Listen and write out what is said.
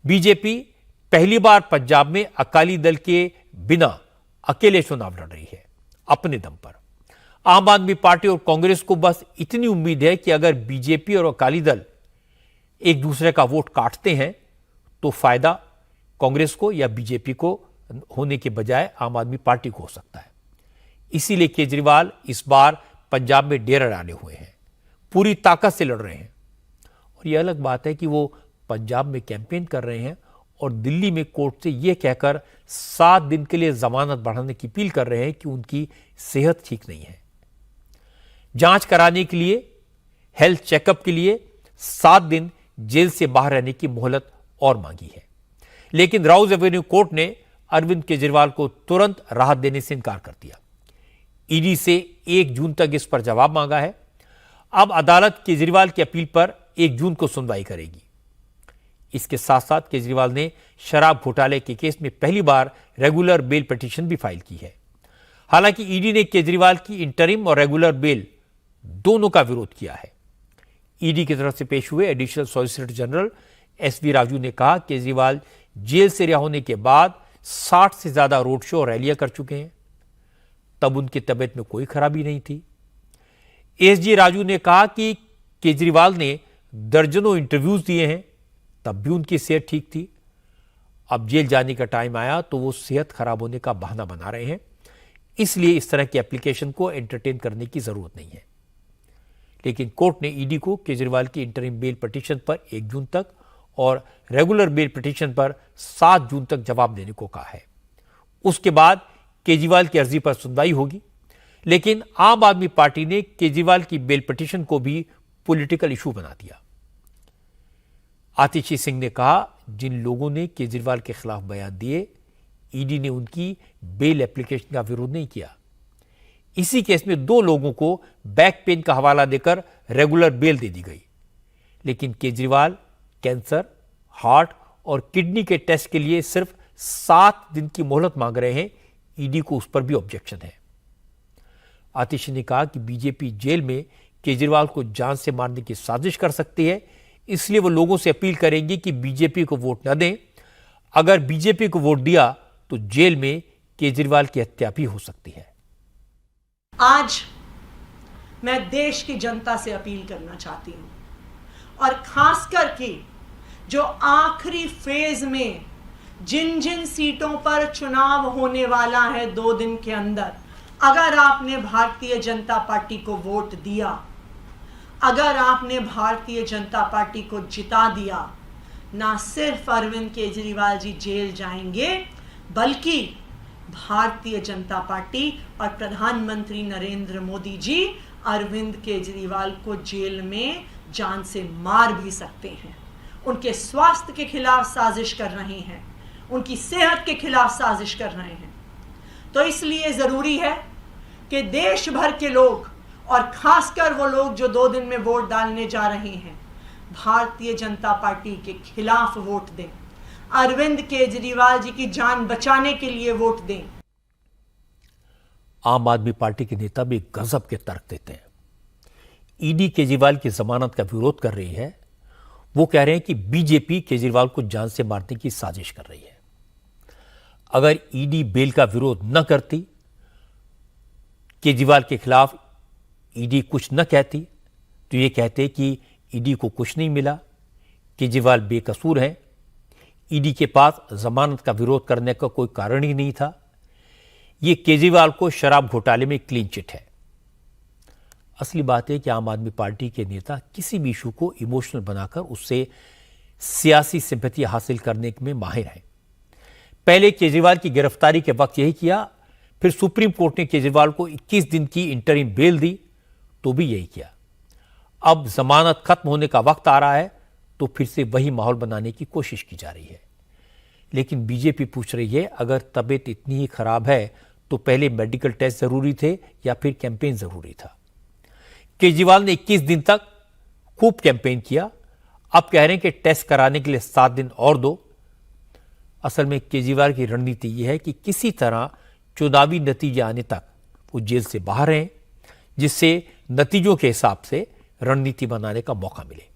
BJP पहली बार पंजाब में अकाली दल के बिना अकेले चुनाव लड़ रही है अपने दम पर। आम आदमी पार्टी और कांग्रेस को बस इतनी उम्मीद है कि अगर बीजेपी और अकाली दल एक दूसरे का वोट काटते हैं तो फायदा कांग्रेस को या बीजेपी को होने के बजाय आम आदमी पार्टी को हो सकता है। इसीलिए केजरीवाल इस बार पंजाब में डेरा डाले हुए हैं, पूरी ताकत से लड़ रहे हैं। और यह अलग बात है कि वो पंजाब में कैंपेन कर रहे हैं और दिल्ली में कोर्ट से यह कहकर 7 दिन के लिए जमानत बढ़ाने की अपील कर रहे हैं कि उनकी सेहत ठीक नहीं है। जांच कराने के लिए, हेल्थ चेकअप के लिए 7 दिन जेल से बाहर रहने की मोहलत और मांगी है। लेकिन राउज एवेन्यू कोर्ट ने अरविंद केजरीवाल को तुरंत राहत देने से इनकार कर दिया। ईडी से 1 जून तक इस पर जवाब मांगा है। अब अदालत केजरीवाल की अपील पर 1 जून को सुनवाई करेगी। इसके साथ साथ केजरीवाल ने शराब घोटाले के केस में पहली बार रेगुलर बेल पिटीशन भी फाइल की है। हालांकि ईडी ने केजरीवाल की इंटरिम और रेगुलर बेल दोनों का विरोध किया है। ईडी की तरफ से पेश हुए additional solicitor general S V Raju ने कहा केजरीवाल जेल से रिहा होने के बाद 60 से ज्यादा रोड शो और रैलियां कर चुके हैं, तब उनकी तबीयत में कोई खराबी नहीं थी। एसजी राजू ने कहा कि केजरीवाल ने दर्जनों इंटरव्यूज दिए हैं, तब भी उनकी सेहत ठीक थी। अब जेल जाने का टाइम आया तो वो सेहत खराब होने का बहाना बना रहे हैं, इसलिए इस तरह की एप्लीकेशन को एंटरटेन करने की जरूरत नहीं है। लेकिन कोर्ट ने ईडी को केजरीवाल की इंटरिम बेल पिटीशन पर 1 जून तक और रेगुलर बेल पिटीशन पर 7 जून तक जवाब देने को कहा है। उसके बाद केजरीवाल की अर्जी पर सुनवाई होगी। लेकिन आम आदमी पार्टी ने केजरीवाल की बेल पिटीशन को भी पॉलिटिकल इशू बना दिया। आतिशी सिंह ने कहा जिन लोगों ने केजरीवाल के खिलाफ बयान दिए, ईडी ने उनकी बेल एप्लीकेशन का विरोध नहीं किया। इसी केस में 2 लोगों को बैक पेन का हवाला देकर रेगुलर बेल दे दी गई। लेकिन केजरीवाल कैंसर, हार्ट और किडनी के टेस्ट के लिए सिर्फ 7 दिन की मोहलत मांग रहे हैं। ईडी को उस पर भी ऑब्जेक्शन है। आतिशी ने कहा कि बीजेपी जेल में केजरीवाल को जान से मारने की साजिश कर सकती है, इसलिए वो लोगों से अपील करेंगे कि बीजेपी को वोट न दें। अगर बीजेपी को वोट दिया तो जेल में केजरीवाल की हत्या भी हो सकती है। आज मैं देश की जनता से अपील करना चाहती हूं और खासकर कि जो आखिरी फेज में जिन जिन सीटों पर चुनाव होने वाला है 2 दिन के अंदर, अगर आपने भारतीय जनता पार्टी को वोट दिया, अगर आपने भारतीय जनता पार्टी को जिता दिया, ना सिर्फ अरविंद केजरीवाल जी जेल जाएंगे बल्कि भारतीय जनता पार्टी और प्रधानमंत्री नरेंद्र मोदी जी अरविंद केजरीवाल को जेल में जान से मार भी सकते हैं। उनके स्वास्थ्य के खिलाफ साजिश कर रहे हैं, उनकी सेहत के खिलाफ साजिश कर रहे हैं। तो इसलिए जरूरी है कि देश भर के लोग और खासकर वो लोग जो 2 दिन में वोट डालने जा रहे हैं, भारतीय जनता पार्टी के खिलाफ वोट दें, अरविंद केजरीवाल जी की जान बचाने के लिए वोट दें। आम आदमी पार्टी के नेता भी गजब के तर्क देते हैं। ईडी केजरीवाल की जमानत का विरोध कर रही है। वो कह रहे हैं कि बीजेपी केजरीवाल को जान से मारने की साजिश कर रही है। अगर ईडी बेल का विरोध न करती, केजरीवाल के खिलाफ ईडी कुछ न कहती, तो ये कहते कि ईडी को कुछ नहीं मिला, केजरीवाल बेकसूर हैं, ईडी के पास जमानत का विरोध करने का कोई कारण ही नहीं था। ये केजरीवाल को शराब घोटाले में क्लीन चिट है। असली बात है कि आम आदमी पार्टी के नेता किसी भी इशू को इमोशनल बनाकर उससे सियासी सिंपैथी हासिल करने में माहिर हैं। पहले केजरीवाल की गिरफ्तारी के वक्त यही किया, फिर सुप्रीम कोर्ट ने केजरीवाल को 21 दिन की इंटरिम बेल दी तो भी यही किया। अब जमानत खत्म होने का वक्त आ रहा है तो फिर से वही माहौल बनाने की कोशिश की जा रही है। लेकिन बीजेपी पूछ रही है अगर तबीयत इतनी ही खराब है तो पहले मेडिकल टेस्ट जरूरी थे या फिर कैंपेन जरूरी था। केजरीवाल ने 21 दिन तक खूब कैंपेन किया, अब कह रहे हैं कि टेस्ट कराने के लिए 7 दिन और दो। असल में केजरीवाल की रणनीति यह है कि किसी तरह चुनावी नतीजे आने तक वो जेल से बाहर रहें, जिससे नतीजों के हिसाब से रणनीति बनाने का मौका मिले।